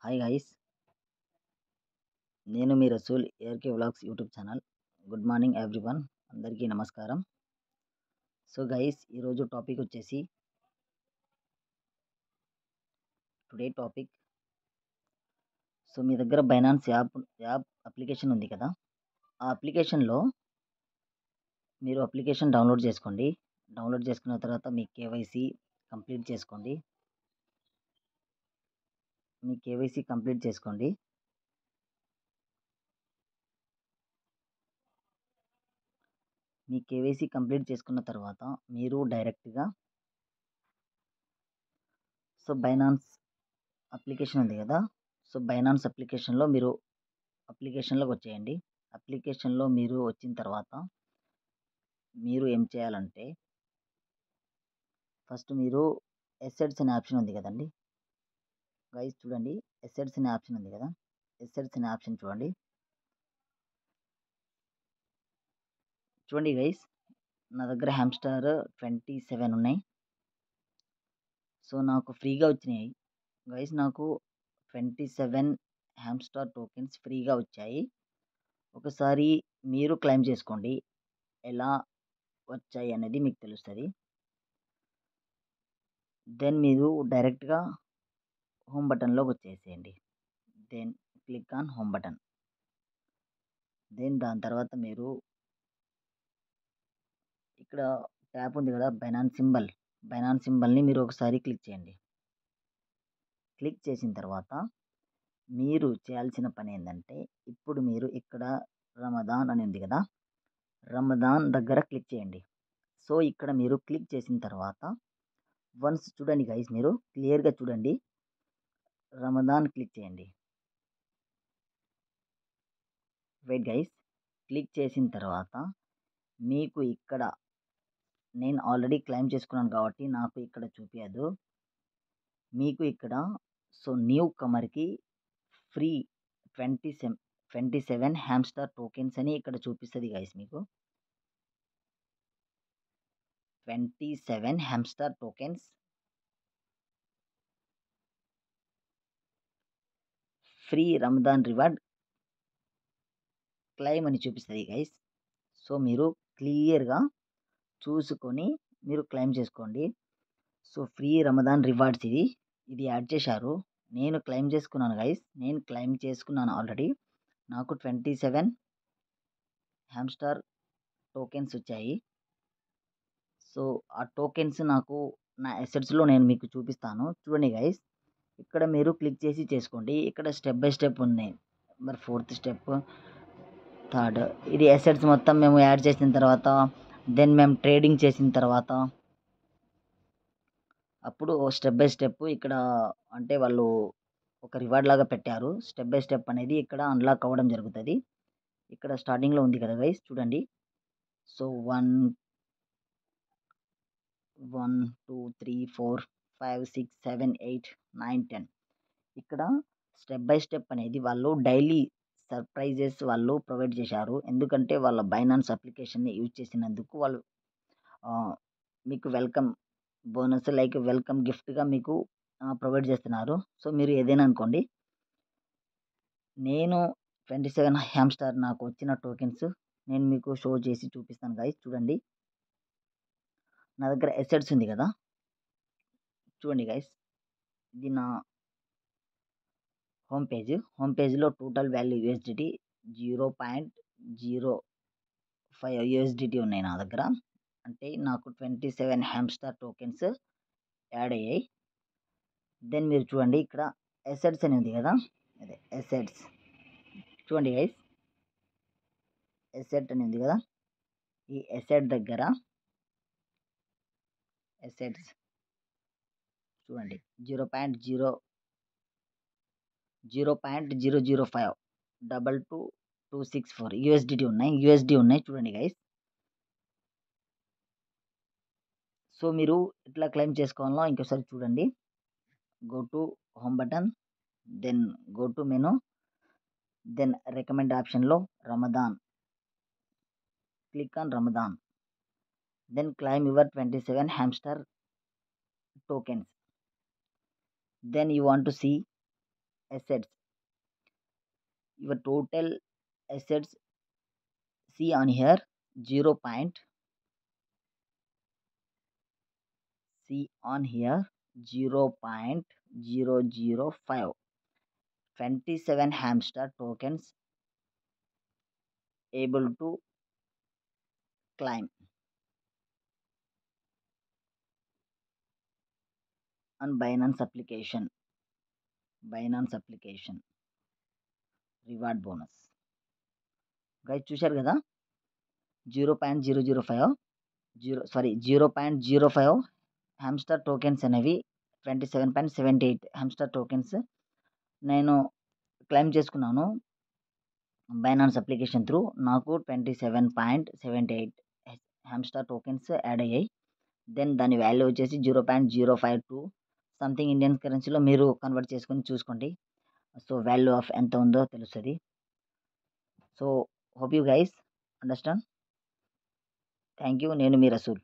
Hi guys, నేను మీ Rasool A R K vlogs YouTube channel. Good morning everyone, అందరికీ నమస్కారం. సో గైస్, ఈరోజు టాపిక్ వచ్చేసి టుడే టాపిక్. సో మీ దగ్గర బైనాన్స్ యాప్ అప్లికేషన్ ఉంది కదా, ఆ అప్లికేషన్లో మీరు అప్లికేషన్ డౌన్లోడ్ చేసుకోండి. డౌన్లోడ్ చేసుకున్న తర్వాత మీ కేవైసీ కంప్లీట్ చేసుకోండి. మీ కేవైసీ కంప్లీట్ చేసుకున్న తర్వాత మీరు డైరెక్ట్గా బైనాన్స్ అప్లికేషన్ ఉంది కదా, బైనాన్స్ అప్లికేషన్లో మీరు అప్లికేషన్లోకి వచ్చేయండి. అప్లికేషన్లో మీరు వచ్చిన తర్వాత మీరు ఏం చేయాలంటే, ఫస్ట్ మీరు ఎసెట్స్ అనే ఆప్షన్ ఉంది కదండి గైస్, చూడండి. ఎసెట్స్ అనే ఆప్షన్ ఉంది కదా, ఎసెట్స్ అనే ఆప్షన్ చూడండి. గైస్, నా దగ్గర హ్యామ్స్టర్ 27 ఉన్నాయి. సో నాకు ఫ్రీగా వచ్చినాయి గైస్, నాకు 27 హ్యామ్స్టర్ టోకెన్స్ ఫ్రీగా వచ్చాయి. ఒకసారి మీరు క్లెయిమ్ చేసుకోండి, ఎలా వచ్చాయి అనేది మీకు తెలుస్తుంది. దెన్ మీరు డైరెక్ట్గా హోమ్ బటన్లోకి వచ్చేసేయండి. Then click on home button. Then దాని తర్వాత మీరు ఇక్కడ ట్యాప్ ఉంది కదా, బైనాన్స్ సింబల్ని మీరు ఒకసారి క్లిక్ చేయండి. క్లిక్ చేసిన తర్వాత మీరు చేయాల్సిన పని ఏంటంటే, ఇప్పుడు మీరు ఇక్కడ రమదాన్ అని ఉంది కదా, రమదాన్ దగ్గర క్లిక్ చేయండి. సో ఇక్కడ మీరు క్లిక్ చేసిన తర్వాత వన్స్ చూడండి గైస్, మీరు క్లియర్గా చూడండి. రమదాన్ క్లిక్ చేయండి. వెయిట్ గైస్, క్లిక్ చేసిన తర్వాత మీకు ఇక్కడ నేను ఆల్రెడీ క్లెయిమ్ చేసుకున్నాను కాబట్టి నాకు ఇక్కడ చూపించదు. మీకు ఇక్కడ న్యూ కమర్కి ఫ్రీ 27 హ్యామ్స్టర్ టోకెన్స్ అని ఇక్కడ చూపిస్తుంది గైస్. మీకు 27 hamster tokens free Ramadan reward claim అని చూపిస్తుంది గైస్. సో మీరు క్లియర్గా చూసుకొని మీరు క్లెయిమ్ చేసుకోండి. సో ఫ్రీ రమదాన్ రివార్డ్స్ ఇది యాడ్ చేశారు. నేను క్లెయిమ్ చేసుకున్నాను గైస్, నేను క్లెయిమ్ చేసుకున్నాను ఆల్రెడీ. నాకు 27 హ్యామ్స్టర్ టోకెన్స్ వచ్చాయి. సో ఆ టోకెన్స్ నాకు నా అసెట్స్లో నేను మీకు చూపిస్తాను. చూడండి గైస్, ఇక్కడ మీరు క్లిక్ చేసి చేసుకోండి. ఇక్కడ స్టెప్ బై స్టెప్ ఉన్నాయి. మరి 4th స్టెప్, 3rd, ఇది అసెట్స్ మొత్తం మేము యాడ్ చేసిన తర్వాత, దెన్ మేము ట్రేడింగ్ చేసిన తర్వాత, అప్పుడు స్టెప్ బై స్టెప్ ఇక్కడ అంటే వాళ్ళు ఒక రివార్డ్ లాగా పెట్టారు. స్టెప్ బై స్టెప్ అనేది ఇక్కడ అన్లాక్ అవ్వడం జరుగుతుంది. ఇక్కడ స్టార్టింగ్లో ఉంది కదా గైస్, చూడండి. సో 1 2 3 4 5 6 7 8 9 10 ఇక్కడ స్టెప్ బై స్టెప్ అనేది వాళ్ళు డైలీ సర్ప్రైజెస్ వాళ్ళు ప్రొవైడ్ చేశారు. ఎందుకంటే వాళ్ళ బైనాన్స్ అప్లికేషన్ని యూజ్ చేసినందుకు వాళ్ళు మీకు వెల్కమ్ బోనస్, లైక్ వెల్కమ్ గిఫ్ట్గా మీకు ప్రొవైడ్ చేస్తున్నారు. సో మీరు ఏదైనా అనుకోండి. నేను 27 హ్యామ్స్టర్ నాకు వచ్చిన టోకెన్స్ నేను మీకు షో చేసి చూపిస్తాను గైస్. చూడండి, నా దగ్గర ఎసెట్స్ ఉంది కదా, చూడండి గైస్. ఇది నా హోమ్ పేజ్లో టోటల్ వాల్యూ యూఎస్డిటీ 0.05 యూఎస్డిటీ ఉన్నాయి నా దగ్గర. అంటే నాకు 27 హ్యామ్స్టర్ టోకెన్స్ యాడ్ అయ్యాయి. దెన్ మీరు చూడండి, ఇక్కడ ఎసెట్స్ అని ఉంది కదా, అదే ఎసెట్స్. చూడండి గైస్, ఎసెట్ అని ఉంది కదా, ఈ ఎసెట్ దగ్గర ఎసెట్స్ చూడండి 0.005 22264 యూఎస్డి ఉన్నాయి. చూడండి గైస్. సో మీరు ఎట్లా క్లెయిమ్ చేసుకోవాలో ఇంకోసారి చూడండి. Go to home button, then go to menu, then recommend ఆప్షన్లో Ramadan, click on Ramadan, then claim your 27 hamster tokens. Then you want to see assets. Your total assets, see on here, 0.005. 27 hamster tokens able to claim on Binance application. Reward bonus guys చూశారు కదా. 0.005 hamster tokens అనేవి 27.78 hamster tokens నేను claim చేసుకున్నాను Binance application through. నాకు 27.78 hamster tokens add అయ్యాయి. Then దాని value వచ్చేసి 0.052 something Indian కరెన్సీలో మీరు కన్వర్ట్ చేసుకొని చూసుకోండి. సో వాల్యూ ఆఫ్ ఎంత ఉందో తెలుస్తుంది. So hope you guys understand. Thank you. నేను మీ రసూల్.